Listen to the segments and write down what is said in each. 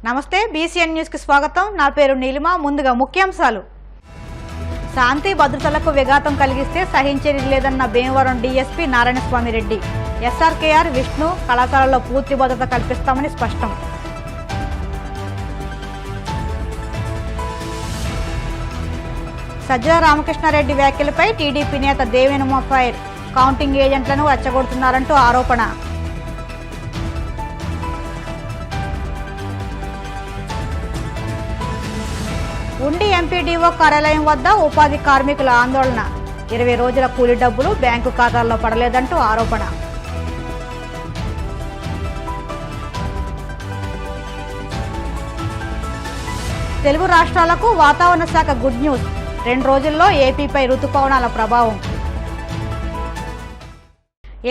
నమస్తే BCN news కి స్వాగతం। నా పేరు నీలిమ। ముందుగా ముఖ్యాంశాలు। శాంతి భద్రతలకు విఘాతం కలిగిస్తే సహించేది లేదన్న భీమవరం డీఎస్పీ నారాయణస్వామి రెడ్డి। ఎస్ఆర్కేఆర్ విష్ణు కళాశాలలో పూర్తి భద్రత కల్పిస్తామని స్పష్టం। సజ్జల రామకృష్ణారెడ్డి వ్యాఖ్యలపై టీడీపీ నేత దేవేనుమ ఫైర్। కౌంటింగ్ ఏజెంట్లను రెచ్చగొడుతున్నారంటూ ఆరోపణ। ఉండి ఎంపీడీఓ కార్యాలయం వద్ద ఉపాధి కార్మికుల ఆందోళన। 20 రోజుల కూలీ డబ్బులు బ్యాంకు ఖాతాల్లో పడలేదంటూ ఆరోపణ। తెలుగు రాష్ట్రాలకు వాతావరణ శాఖ గుడ్ న్యూస్। 2 రోజుల్లో ఏపీపై రుతుపవనాల ప్రభావం।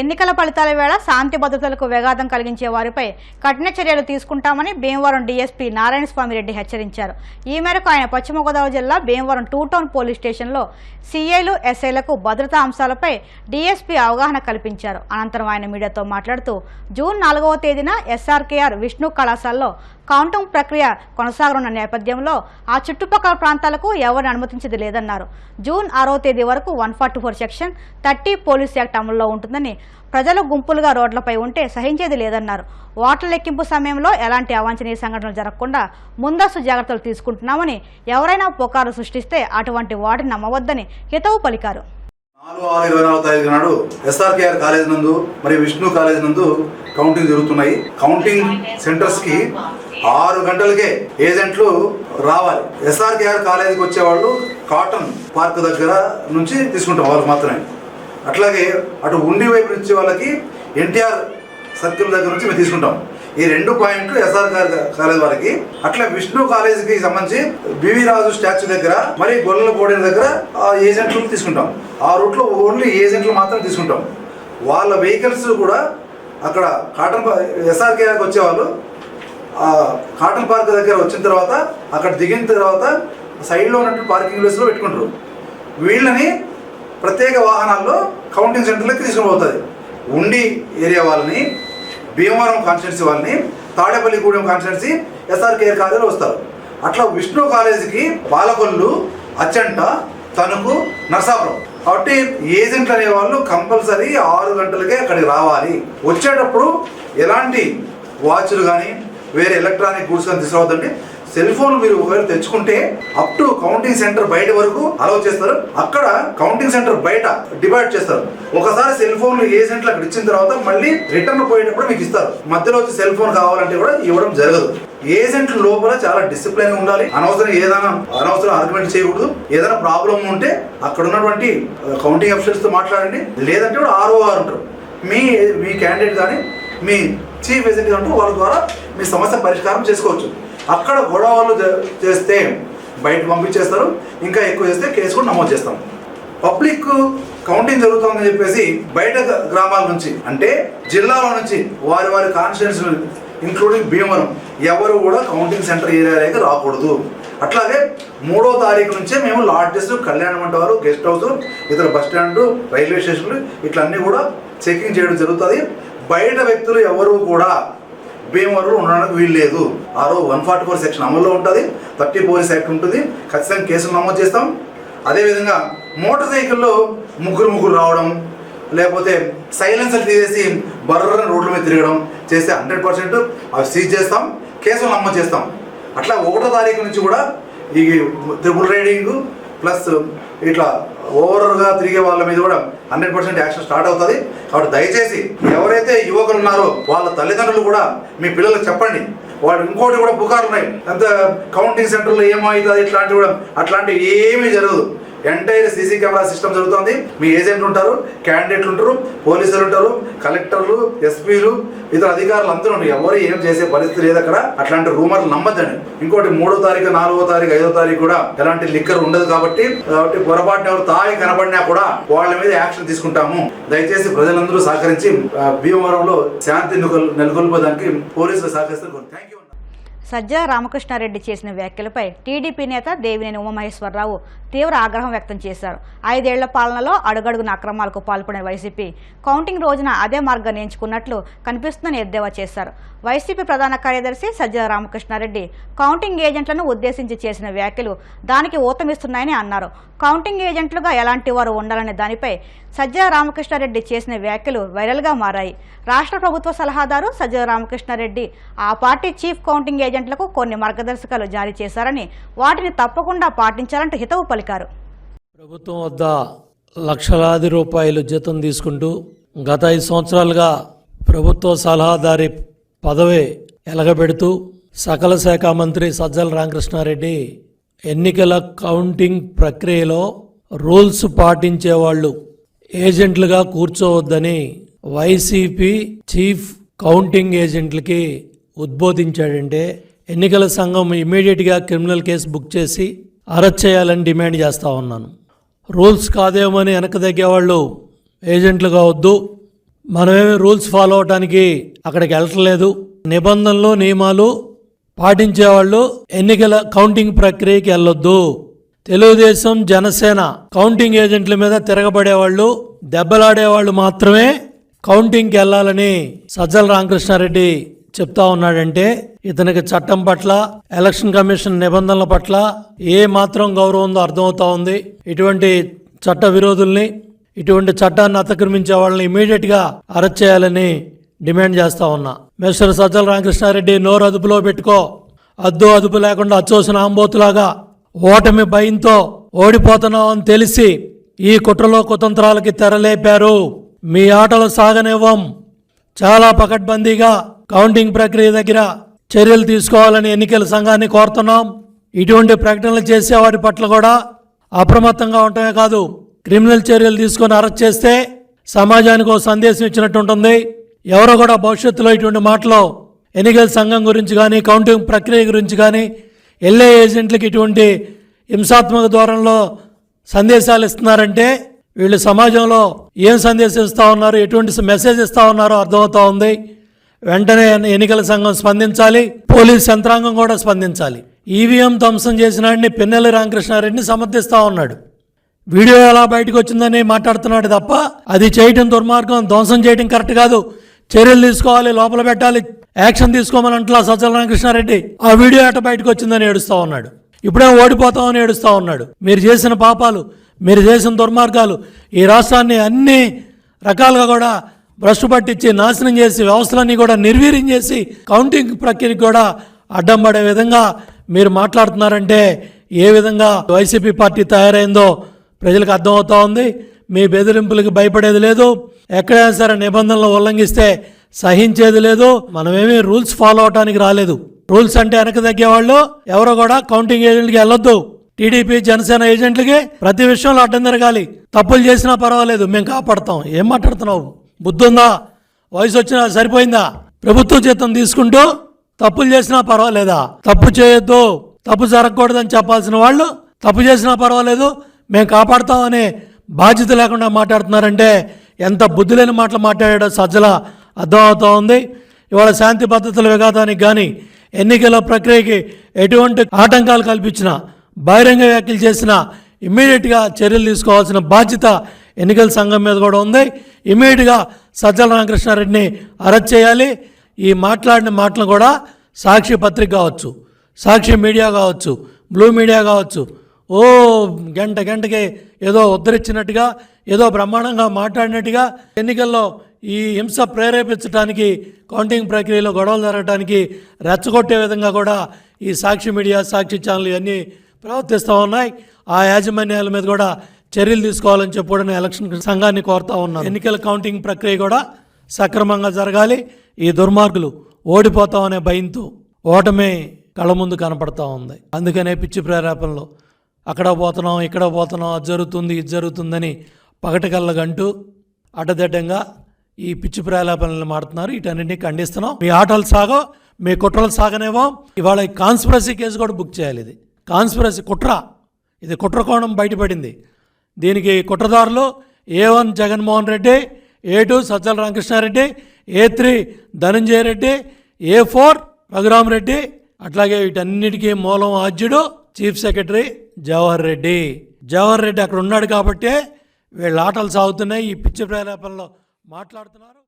ఎన్నికల ఫలితాల వేళ శాంతి భద్రతలకు విఘాతం కలిగించే వారిపై కఠిన చర్యలు తీసుకుంటామని భీమవరం డీఎస్పీ నారాయణస్వామి రెడ్డి హెచ్చరించారు। ఈ మేరకు ఆయన పశ్చిమ గోదావరి జిల్లా భీమవరం 2 టౌన్ పోలీస్ స్టేషన్లో సీఐలు ఎస్ఐలకు భద్రతా అంశాలపై డీఎస్పీ అవగాహన కల్పించారు। అనంతరం ఆయన మీడియాతో మాట్లాడుతూ జూన్ 4వ తేదీన ఎస్ఆర్కేఆర్ విష్ణు కళాశాలలో కౌంటింగ్ ప్రక్రియ కొనసాగనున్న నేపథ్యంలో ఆ చుట్టుపక్కల ప్రాంతాలకు ఎవరిని అనుమతించేది లేదన్నారు। జూన్ 6వ తేదీ వరకు 144 సెక్షన్ 30 పోలీస్ యాక్ట్ అమల్లో ఉంటుందని, ప్రజలు గుంపులుగా రోడ్లపై ఉంటే సహించేది లేదన్నారు। ఓట్ల లెక్కింపు సమయంలో ఎలాంటి అవాంఛనీయ సంఘటనలు జరగకుండా ముందస్తు జాగ్రత్తలు తీసుకుంటున్నామని, ఎవరైనా పుకారు సృష్టిస్తే అటువంటి వాటిని నమ్మవద్దని హితవు పలికారు। 4/6/24 తారీఖు నాడు ఎస్ఆర్కేఆర్ కాలేజ్ నందు మరియు విష్ణు కాలేజ్ నందు కౌంటింగ్ జరుగుతున్నాయి। కౌంటింగ్ సెంటర్స్ కి 6 గంటలకే ఏజెంట్లు రావాలి। ఎస్ఆర్కేఆర్ కాలేజీకి వచ్చేవాళ్ళు కాటన్ పార్క్ దగ్గర నుంచి తీసుకుంటాం వాళ్ళు మాత్రమే। అట్లాగే అటు ఉండి వైపు నుంచి వాళ్ళకి ఎన్టీఆర్ సర్కిల్ దగ్గర నుంచి మేము తీసుకుంటాం। ఈ 2 పాయింట్లు ఎస్ఆర్కేఆర్ కాలేజ్ వారికి। అట్లా విష్ణు కాలేజీకి సంబంధించి బివి రాజు స్టాచ్యూ దగ్గర మరి గొల్లల కోడెల దగ్గర ఏజెంట్లు తీసుకుంటాం। ఆ రూట్లో ఓన్లీ ఏజెంట్లు మాత్రం తీసుకుంటాం। వాళ్ళ వెహికల్స్ కూడా అక్కడ కాటన్ ఎస్ఆర్కేఆర్కి వచ్చేవాళ్ళు కాటన్ పార్క్ దగ్గర వచ్చిన తర్వాత అక్కడ దిగిన తర్వాత సైడ్లో ఉన్నట్టు పార్కింగ్ ప్లేస్లో పెట్టుకుంటారు। వీళ్ళని ప్రత్యేక వాహనాల్లో కౌంటింగ్ సెంటర్లోకి తీసుకుని పోతుంది। ఉండి ఏరియా వాళ్ళని, భీమవరం కాన్స్టిట్యున్సీ వాళ్ళని, తాడేపల్లిగూడెం కాన్స్టిట్యున్సీ ఎస్ఆర్కేఆర్ కాలేజీలో వస్తారు। అట్లా విష్ణు కాలేజీకి పాలకొల్లు, అచ్చంట, తణుకు, నర్సాపురం కాబట్టి ఏజెంట్లు అనేవాళ్ళు కంపల్సరీ 6 గంటలకే అక్కడికి రావాలి। వచ్చేటప్పుడు ఎలాంటి వాచ్లు కానీ వేరే ఎలక్ట్రానిక్ గూడ్స్ కానీ తీసుకురావద్దండి। సెల్ ఫోన్ మీరు ఒకవేళ తెచ్చుకుంటే అప్ టు కౌంటింగ్ సెంటర్ బయట వరకు అలౌ చేస్తారు। అక్కడ కౌంటింగ్ సెంటర్ బయట డివైడ్ చేస్తారు। ఒకసారి సెల్ ఫోన్లు ఏజెంట్లు అక్కడ ఇచ్చిన తర్వాత మళ్ళీ రిటర్న్ పోయేటప్పుడు మీకు ఇస్తారు। మధ్యలో వచ్చి సెల్ ఫోన్ కావాలంటే కూడా ఇవ్వడం జరగదు। ఏజెంట్లు లోపల చాలా డిసిప్లిన్ ఉండాలి। అనవసరం ఆర్గ్యుమెంట్ చేయకూడదు। ఏదైనా ప్రాబ్లం ఉంటే అక్కడ ఉన్నటువంటి కౌంటింగ్ అఫీషియల్స్ తో మాట్లాడండి, లేదంటే కూడా ROR ఉంటారు, మీ క్యాండిడేట్ కానీ మీ చీఫ్ ఏజెంట్ అంటూ వాళ్ళ ద్వారా మీ సమస్య పరిష్కారం చేసుకోవచ్చు। అక్కడ గొడవలు చేస్తే బయట పంపించేస్తారు, ఇంకా ఎక్కువ చేస్తే కేసు కూడా నమోదు చేస్తాం। పబ్లిక్ కౌంటింగ్ జరుగుతుందని చెప్పేసి బయట గ్రామాల నుంచి అంటే జిల్లాల నుంచి వారి కాన్స్టిట్యున్సీ ఇంక్లూడింగ్ భీమవరం ఎవరు కూడా కౌంటింగ్ సెంటర్ ఏరియాలోకి రాకూడదు। అట్లాగే 3వ తారీఖు నుంచే మేము లాడ్జెస్, కళ్యాణ మండపాలు, గెస్ట్ హౌస్, ఇతర బస్ స్టాండ్, రైల్వే స్టేషన్లు ఇట్లా అన్నీ కూడా చెకింగ్ చేయడం జరుగుతుంది। బయట వ్యక్తులు ఎవరు కూడా భీమవరంలో ఉండడానికి వీలు లేదు। 144 సెక్షన్ అమల్లో ఉంటుంది, 30 పోలీస్ యాక్ట్ ఉంటుంది, ఖచ్చితంగా కేసులు నమోదు చేస్తాం। అదేవిధంగా మోటార్ సైకిల్లో ముగ్గురు రావడం, లేకపోతే సైలెన్సర్ తీసేసి బర్రని రోడ్ల మీద తిరగడం చేస్తే 100% అవి సీజ్ చేస్తాం, కేసులు నమోదు చేస్తాం। అట్లా 1వ తారీఖు నుంచి కూడా ఈ ట్రిపుల్ రైడింగ్ ప్లస్ ఇట్లా ఓవర్గా తిరిగే వాళ్ళ మీద కూడా 100% యాక్షన్ స్టార్ట్ అవుతుంది। కాబట్టి దయచేసి ఎవరైతే యువకులు ఉన్నారో వాళ్ళ తల్లిదండ్రులు కూడా మీ పిల్లలకు చెప్పండి। వాళ్ళు ఇంకోటి కూడా పుకార్లు ఉన్నాయి, అంత కౌంటింగ్ సెంటర్లో ఏమవుతుంది ఇట్లాంటివి కూడా, అట్లాంటివి ఏమీ జరగదు। ఎంటైర్ సీసీ కెమెరా సిస్టమ్ జరుగుతుంది। మీ ఏజెంట్లు ఉంటారు, క్యాండిడేట్లు ఉంటారు, పోలీసులు ఉంటారు, కలెక్టర్లు, ఎస్పీలు, ఇతర అధికారులు అందరూ ఉంటారు। ఎవరు ఏం చేసే పరిస్థితి లేదు అక్కడ। అట్లాంటి రూమర్లు నమ్మద్దండి। ఇంకోటి 3వ తారీఖు, 4వ తారీఖు, 5వ తారీఖు కూడా ఎలాంటి లిక్కర్ ఉండదు కాబట్టి పొరపాటున ఎవరు తాగి కనబడినా కూడా వాళ్ళ మీద యాక్షన్ తీసుకుంటాము। దయచేసి ప్రజలందరూ సహకరించి భీమవరంలో శాంతి నెలకొల్పడానికి పోలీసులు సహకరిస్తారు। Thank you. సజ్జల రామకృష్ణారెడ్డి చేసిన వ్యాఖ్యలపై టీడీపీ నేత దేవినేని ఉమామహేశ్వరరావు తీవ్ర ఆగ్రహం వ్యక్తం చేశారు. 5 ఏళ్ల పాలనలో అడుగడుగున అక్రమాలకు పాల్పడిన వైసీపీ కౌంటింగ్ రోజున అదే మార్గాన్ని ఎంచుకున్నట్లు కనిపిస్తుందని ఎద్దేవా చేశారు. వైసీపీ ప్రధాన కార్యదర్శి సజ్జల రామకృష్ణారెడ్డి కౌంటింగ్ ఏజెంట్లను ఉద్దేశించి చేసిన వ్యాఖ్యలు దానికి ఊతమిస్తున్నాయని అన్నారు. కౌంటింగ్ ఏజెంట్లుగా ఎలాంటి వారు ఉండాలనే దానిపై సజ్జల రామకృష్ణారెడ్డి చేసిన వ్యాఖ్యలు వైరల్గా మారాయి. రాష్ట్ర ప్రభుత్వ సలహాదారు సజ్జల రామకృష్ణారెడ్డి ఆ పార్టీ చీఫ్ కౌంటింగ్ ఏజెంట్లకు కొన్ని మార్గదర్శకాలు జారీ చేశారని, వాటిని తప్పకుండా పాటించాలంటూ హితవు పలికారు. ప్రభుత్వం వద్ద లక్షలాది రూపాయలు జీతం తీసుకుంటూ గత 5 సంవత్సరాలుగా ప్రభుత్వ సలహాదారి పదవి ఎలగబెడుతూ సకల శాఖ మంత్రి సజ్జల రామకృష్ణారెడ్డి ఎన్నికల కౌంటింగ్ ప్రక్రియలో రూల్స్ పాటించేవాళ్ళు ఏజెంట్లుగా కూర్చోవద్దని వైసీపీ చీఫ్ కౌంటింగ్ ఏజెంట్లకి ఉద్బోధించాడంటే ఎన్నికల సంఘం ఇమీడియట్గా క్రిమినల్ కేసు బుక్ చేసి అరెస్ట్ చేయాలని డిమాండ్ చేస్తూ ఉన్నాను. రూల్స్ కాదేమని వెనక తగ్గేవాళ్ళు ఏజెంట్లుగా వద్దు, మనమేమి రూల్స్ ఫాలో అవడానికి అక్కడికి వెళ్ళట్లేదు, నిబంధనలు నియమాలు పాటించేవాళ్ళు ఎన్నికల కౌంటింగ్ ప్రక్రియకి వెళ్ళొద్దు. తెలుగుదేశం జనసేన కౌంటింగ్ ఏజెంట్ల మీద తిరగబడేవాళ్ళు దెబ్బలాడేవాళ్ళు మాత్రమే కౌంటింగ్కి వెళ్ళాలని సజ్జల రామకృష్ణారెడ్డి చెప్తా ఉన్నాడంటే ఇతనికి చట్టం పట్ల ఎలక్షన్ కమిషన్ నిబంధనల పట్ల ఏ మాత్రం గౌరవం ఉందో అర్థమవుతా ఉంది. ఇటువంటి చట్ట విరోధుల్ని, ఇటువంటి చట్టాన్ని అతిక్రమించే వాళ్ళని ఇమీడియట్గా అరెస్ట్ చేయాలని డిమాండ్ చేస్తా ఉన్నా. మిస్టర్ సజ్జల రామకృష్ణారెడ్డి నోరు అదుపులో పెట్టుకో. అదుపు లేకుండా అచ్చోసిన ఆంబోతులాగా ఓటమి భయంతో ఓడిపోతున్నాం అని తెలిసి ఈ కుట్రలో కుతంత్రాలకి తెరలేపారు. మీ ఆటలు సాగనివ్వం. చాలా పకడ్బందీగా కౌంటింగ్ ప్రక్రియ దగ్గర చర్యలు తీసుకోవాలని ఎన్నికల సంఘాన్ని కోరుతున్నాం. ఇటువంటి ప్రకటనలు చేసే వారి పట్ల కూడా అప్రమత్తంగా ఉండటమే కాదు, క్రిమినల్ చర్యలు తీసుకొని అరెస్ట్ చేస్తే సమాజానికి ఒక సందేశం ఇచ్చినట్టు ఉంటుంది. ఎవరో కూడా భవిష్యత్తులో ఇటువంటి మాటలు ఎన్నికల సంఘం గురించి కానీ కౌంటింగ్ ప్రక్రియ గురించి కానీ ఎల్ఏ ఏజెంట్లకి ఇటువంటి హింసాత్మక ధోరణిలో సందేశాలు ఇస్తున్నారంటే వీళ్ళు సమాజంలో ఏం సందేశం ఇస్తూ ఉన్నారు, ఎటువంటి మెసేజ్ ఇస్తూ ఉన్నారో అర్థమవుతూ ఉంది. వెంటనే ఎన్నికల సంఘం స్పందించాలి, పోలీస్ యంత్రాంగం కూడా స్పందించాలి. ఈవీఎం ధ్వంసం చేసినాడిని పిన్నెల్లి రామకృష్ణారెడ్డిని సమర్థిస్తూ ఉన్నాడు. వీడియో ఎలా బయటకు వచ్చిందని మాట్లాడుతున్నాడు తప్ప అది చేయటం దుర్మార్గం, ధ్వంసం చేయడం కరెక్ట్ కాదు, చర్యలు తీసుకోవాలి, లోపల పెట్టాలి, యాక్షన్ తీసుకోమని అంటలా సజ్జల రామకృష్ణారెడ్డి. ఆ వీడియో ఎట బయటకు వచ్చిందని ఏడుస్తూ ఉన్నాడు. ఇప్పుడే ఓడిపోతామని ఏడుస్తూ ఉన్నాడు. మీరు చేసిన పాపాలు, మీరు చేసిన దుర్మార్గాలు ఈ రాష్ట్రాన్ని అన్ని రకాలుగా కూడా భ్రష్టు పట్టించి నాశనం చేసి వ్యవస్థలన్నీ కూడా నిర్వీర్యం చేసి కౌంటింగ్ ప్రక్రియకి కూడా అడ్డం పడే విధంగా మీరు మాట్లాడుతున్నారంటే ఏ విధంగా వైసీపీ పార్టీ తయారైందో ప్రజలకు అర్థమవుతా ఉంది. మీ బెదిరింపులకి భయపడేది లేదు, ఎక్కడైనా సరే నిబంధనలు ఉల్లంఘిస్తే సహించేది లేదు. మనమేమీ రూల్స్ ఫాలో అవడానికి రాలేదు. రూల్స్ అంటే వెనక తగ్గేవాళ్ళు ఎవరో కూడా కౌంటింగ్ ఏజెంట్కి వెళ్ళొద్దు. టీడీపీ జనసేన ఏజెంట్లకి ప్రతి విషయంలో అడ్డం జరగాలి. తప్పులు చేసినా పర్వాలేదు, మేము కాపాడతాం. ఏం మాట్లాడుతున్నావు? బుద్ధుందా? వయసు వచ్చినా సరిపోయిందా? ప్రభుత్వ జీతం తీసుకుంటూ తప్పులు చేసినా పర్వాలేదా? తప్పు చేయొద్దు, తప్పు జరగకూడదని చెప్పాల్సిన వాళ్ళు తప్పు చేసినా పర్వాలేదు, మేము కాపాడతామనే బాధ్యత లేకుండా మాట్లాడుతున్నారంటే ఎంత బుద్ధి లేని మాటలు మాట్లాడాడో సజ్జల అర్థమవుతూ ఉంది. ఇవాళ శాంతి భద్రతల విఘాతానికి కానీ ఎన్నికల ప్రక్రియకి ఎటువంటి ఆటంకాలు కల్పించినా, బహిరంగ వ్యాఖ్యలు చేసినా ఇమ్మీడియట్గా చర్యలు తీసుకోవాల్సిన బాధ్యత ఎన్నికల సంఘం మీద కూడా ఉంది. ఇమ్మీడియట్గా సజ్జల రామకృష్ణారెడ్డిని అరెస్ట్ చేయాలి. ఈ మాట్లాడిన మాటలు కూడా సాక్షి పత్రిక కావచ్చు, సాక్షి మీడియా కావచ్చు, బ్లూ మీడియా కావచ్చు, గంటకి ఏదో ఉద్ధరించినట్టుగా, ఏదో బ్రహ్మాండంగా మాట్లాడినట్టుగా ఎన్నికల్లో ఈ హింస ప్రేరేపించడానికి, కౌంటింగ్ ప్రక్రియలో గొడవలు జరగడానికి రెచ్చగొట్టే విధంగా కూడా ఈ సాక్షి మీడియా, సాక్షి ఛానల్ ఇవన్నీ ప్రవర్తిస్తూ ఉన్నాయి. ఆ యాజమాన్యాల మీద కూడా చర్యలు తీసుకోవాలని చెప్పి కూడా ఎలక్షన్ సంఘాన్ని కోరుతా ఉన్నాను. ఎన్నికల కౌంటింగ్ ప్రక్రియ కూడా సక్రమంగా జరగాలి. ఈ దుర్మార్గులు ఓడిపోతామనే భయంతో ఓటమే కళ్ళ ముందు కనపడతా ఉంది. అందుకనే పిచ్చి ప్రేరేపణలో అక్కడ పోతున్నాం, ఇక్కడ పోతున్నాం, అది జరుగుతుంది, ఇది జరుగుతుందని పగటికల్లగంటూ అడ్డదిడ్డంగా ఈ పిచ్చి ప్రేరేపణలు మాడుతున్నారు. వీటన్నింటినీ ఖండిస్తున్నాం. మీ ఆటలు సాగో, మీ కుట్రలు సాగనేవో. ఇవాళ ఈ కాన్స్పిరసీ కేసు కూడా బుక్ చేయాలి. ఇది కాన్స్పిరసీ కుట్ర, ఇది కుట్ర కోణం బయటపడింది. దీనికి కుట్రదారులు A1 Jaganmohan Reddy, A2 Sajjala Ramakrishna Reddy, A3 Dhananjaya Reddy, A4 Raghurama Reddy, అట్లాగే వీటన్నిటికీ మూలం ఆద్యుడు చీఫ్ సెక్రటరీ జవహర్ రెడ్డి. జవహర్ రెడ్డి అక్కడ ఉన్నాడు కాబట్టే వీళ్ళ ఆటలు సాగుతున్నాయి. ఈ పిచ్చి ప్రేరేపణలో మాట్లాడుతున్నారు.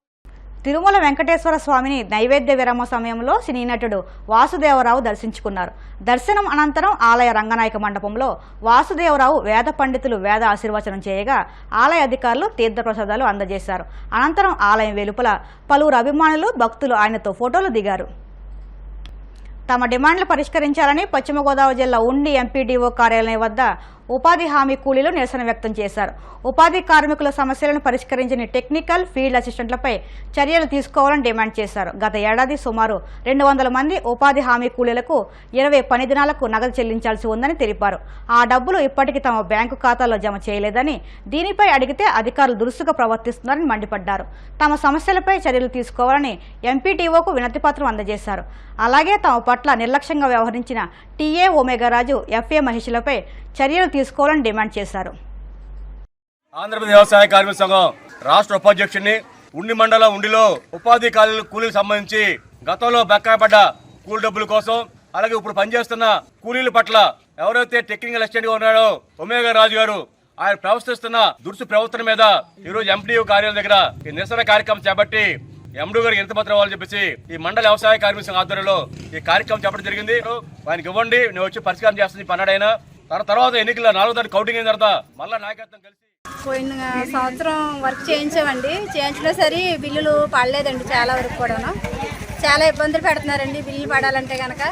తిరుమల వెంకటేశ్వర స్వామిని నైవేద్య విరామ సమయంలో సినీ నటుడు వాసుదేవరావు దర్శించుకున్నారు. దర్శనం అనంతరం ఆలయ రంగనాయక మండపంలో వాసుదేవరావు వేద పండితులు వేద ఆశీర్వచనం చేయగా ఆలయ అధికారులు తీర్థప్రసాదాలు అందజేశారు. అనంతరం ఆలయం వెలుపల పలువురు అభిమానులు భక్తులు ఆయనతో ఫోటోలు దిగారు. తమ డిమాండ్లు పరిష్కరించాలని పశ్చిమ గోదావరి జిల్లా ఉండి ఎంపీడీఓ కార్యాలయం వద్ద ఉపాధి హామీ కూలీలు నిరసన వ్యక్తం చేశారు. ఉపాధి కార్మికుల సమస్యలను పరిష్కరించని టెక్నికల్ ఫీల్డ్ అసిస్టెంట్లపై చర్యలు తీసుకోవాలని డిమాండ్ చేశారు. గత ఏడాది సుమారు 200 మంది ఉపాధి హామీ కూలీలకు 20 పని దినాలకు నగదు చెల్లించాల్సి ఉందని తెలిపారు. ఆ డబ్బులు ఇప్పటికీ తమ బ్యాంకు ఖాతాలో జమ చేయలేదని, దీనిపై అడిగితే అధికారులు దురుసుగా ప్రవర్తిస్తున్నారని మండిపడ్డారు. తమ సమస్యలపై చర్యలు తీసుకోవాలని ఎంపీటీఓకు వినతిపత్రం అందజేశారు. అలాగే తమ పట్ల నిర్లక్ష్యంగా వ్యవహరించిన టీఏ ఓమేగారాజు, ఎఫ్ఏ మహేష్లపై చర్యలు తీసుకోవాలని డిమాండ్ చేశారు. ఆంధ్రప్రదేశ్ వ్యవసాయ కార్మిక సంఘం రాష్ట్ర ఉపాధ్యక్షుడిని, ఉండి మండలం ఉండిలో ఉపాధి కూలీలకు సంబంధించి గతంలో బకాయిపడ్డ కూలి డబ్బుల కోసం, అలాగే ఇప్పుడు పనిచేస్తున్న కూలీల పట్ల ఎవరైతే టెక్నికల్ అసిస్టెంట్ గా ఉన్నాడో ఒమేగా రాజు గారు ఆయన ప్రవర్తిస్తున్న దురుసు ప్రవర్తన మీద ఈరోజు ఎంపీడీఓ కార్యాలయం దగ్గర ఈ నిరసన కార్యక్రమం చేపట్టి ఎండూ గారికి ఎంత పత్రం ఇవ్వాలని చెప్పేసి ఈ మండల వ్యవసాయ కార్మిక సంఘం ఆధ్వర్యంలో ఈ కార్యక్రమం చెప్పడం జరిగింది. ఆయనకి ఇవ్వండి, నేను వచ్చి పరిష్కారం చేస్తుంది పన్నాడైనా. తర్వాత ఎన్నికల 4వ తారీఖు కౌంటింగ్ అయిన తర్వాత మళ్ళా నాయకత్వం కలిసి పోయిన సంవత్సరం వర్క్ చేయించామండి. చేయించినా సరే బిల్లులు పడలేదండి. చాలా వరకు కూడాను చాలా ఇబ్బందులు పెడుతున్నారండి. బిల్లులు పడాలంటే కనుక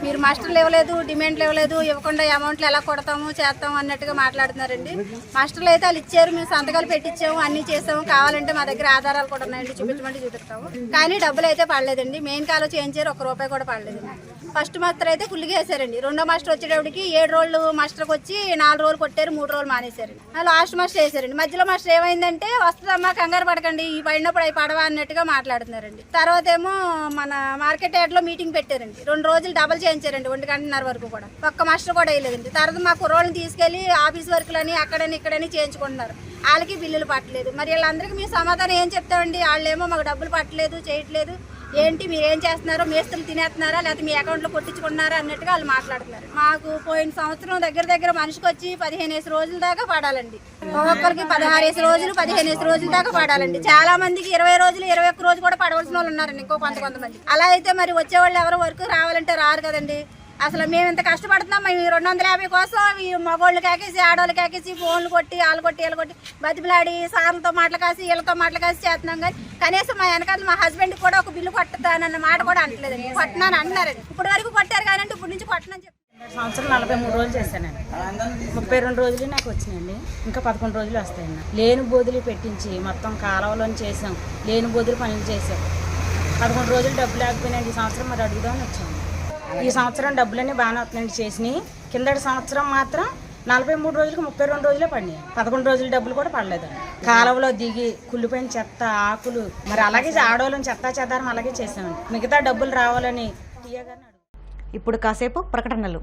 మీరు మాస్టర్లు ఇవ్వలేదు, డిమాండ్లు ఇవ్వలేదు, ఇవ్వకుండా అమౌంట్లు ఎలా కొడతాము చేస్తాము అన్నట్టుగా మాట్లాడుతున్నారండి. మాస్టర్లు అయితే వాళ్ళు ఇచ్చారు, మేము సంతకాలు పెట్టించాము, అన్నీ చేసాము, కావాలంటే మా దగ్గర ఆధారాలు కూడా ఉన్నాయండి, చూపించమంటే చూపిస్తాము. కానీ డబ్బులు అయితే పడలేదండి. మెయిన్ కాలో చేయించారు, ₹1 కూడా పడలేదండి. ఫస్ట్ మాస్టర్ అయితే ఫుల్గా వేసారండి. రెండో మాస్టర్ వచ్చేటప్పటికి 7 రోజులు మాస్టర్కి వచ్చి 4 రోజులు కొట్టారు, 3 రోజులు మానేశారండి. లాస్ట్ మాస్టర్ వేసారండి. మధ్యలో మాస్టర్ ఏమైందంటే వస్తుందమ్మా కంగారు పడకండి, ఈ పడినప్పుడు అవి పడవా అన్నట్టుగా మాట్లాడుతున్నారండి. తర్వాత ఏమో మన మార్కెట్ యార్డ్లో మీటింగ్ పెట్టారండి. 2 రోజులు డబల్ చేయించారండి, 1:30 వరకు కూడా. ఒక్క మాస్టర్ కూడా వేయలేదండి. తర్వాత మా కుర్రోళ్ళని తీసుకెళ్లి ఆఫీస్ వర్క్లని అక్కడని ఇక్కడని చేయించుకుంటున్నారు. వాళ్ళకి బిల్లులు పట్టలేదు. మరి వీళ్ళందరికీ మేము సమాధానం ఏం చెప్తామండి? వాళ్ళేమో మాకు డబ్బులు పట్టలేదు, చేయట్లేదు, ఏంటి మీరు ఏం చేస్తున్నారో, మేస్తులు తినేస్తున్నారా లేకపోతే మీ అకౌంట్లో కొట్టించుకున్నారా అన్నట్టుగా వాళ్ళు మాట్లాడుతున్నారు. మాకు పోయిన సంవత్సరం దగ్గర మనిషికి వచ్చి 15 రోజుల దాకా పడాలండి. ఒక్కొక్కరికి 16 రోజులు 15 రోజుల దాకా పడాలండి. చాలా మందికి 20 రోజులు 21 రోజు కూడా పడవలసిన వాళ్ళు ఉన్నారండి. ఇంకో కొంతమంది అలా అయితే మరి వచ్చేవాళ్ళు ఎవరు వరకు రావాలంటే రారు కదండి. అసలు మేము ఇంత కష్టపడుతున్నాం, మేము 250 కోసం ఈ మగోళ్ళు కాకేసి ఆడవాళ్ళు కాకేసి ఫోన్లు కొట్టి వాళ్ళు కొట్టి వీళ్ళు కొట్టి బతిమలాడి సార్లతో మాటలు కాసి వీళ్ళతో మాటలు కాసి చేస్తున్నాం. కానీ కనీసం మా వెనకాల మా హస్బెండ్ కూడా ఒక బిల్లు కొట్టుతానన్న మాట కూడా అంటలేదండి. కొట్టనని అన్నారండి. ఇప్పుడు వరకు కొట్టారు కానీ ఇప్పుడు నుంచి కొట్టనని చెప్పి సంవత్సరం 43 రోజులు చేశానండి. 32 రోజులు నాకు వచ్చినాయండి. ఇంకా 11 రోజులు వస్తాయండి. లేని బోధులు పెట్టించి మొత్తం కాలువలోని చేసాం, లేని బోధులు పనులు చేసాం. 11 రోజులు డబ్బులు లేకపోయినాయండి. ఈ సంవత్సరం మరి అడుగుదామని వచ్చాము. ఈ సంవత్సరం డబ్బులన్నీ బాగానే వస్తున్నాయండి చేసినాయి. కిందటి సంవత్సరం మాత్రం 43 రోజులకు 32 రోజులే పడినాయి. 11 రోజుల డబ్బులు కూడా పడలేదు. కాలువలో దిగి కుళ్ళిపోయిన చెత్త ఆకులు మరి అలాగే ఆడవాళ్ళని చెత్త చెదారం అలాగే చేసామండి. మిగతా డబ్బులు రావాలని టీఏ గారిని అడుగు. ఇప్పుడు కాసేపు ప్రకటనలు.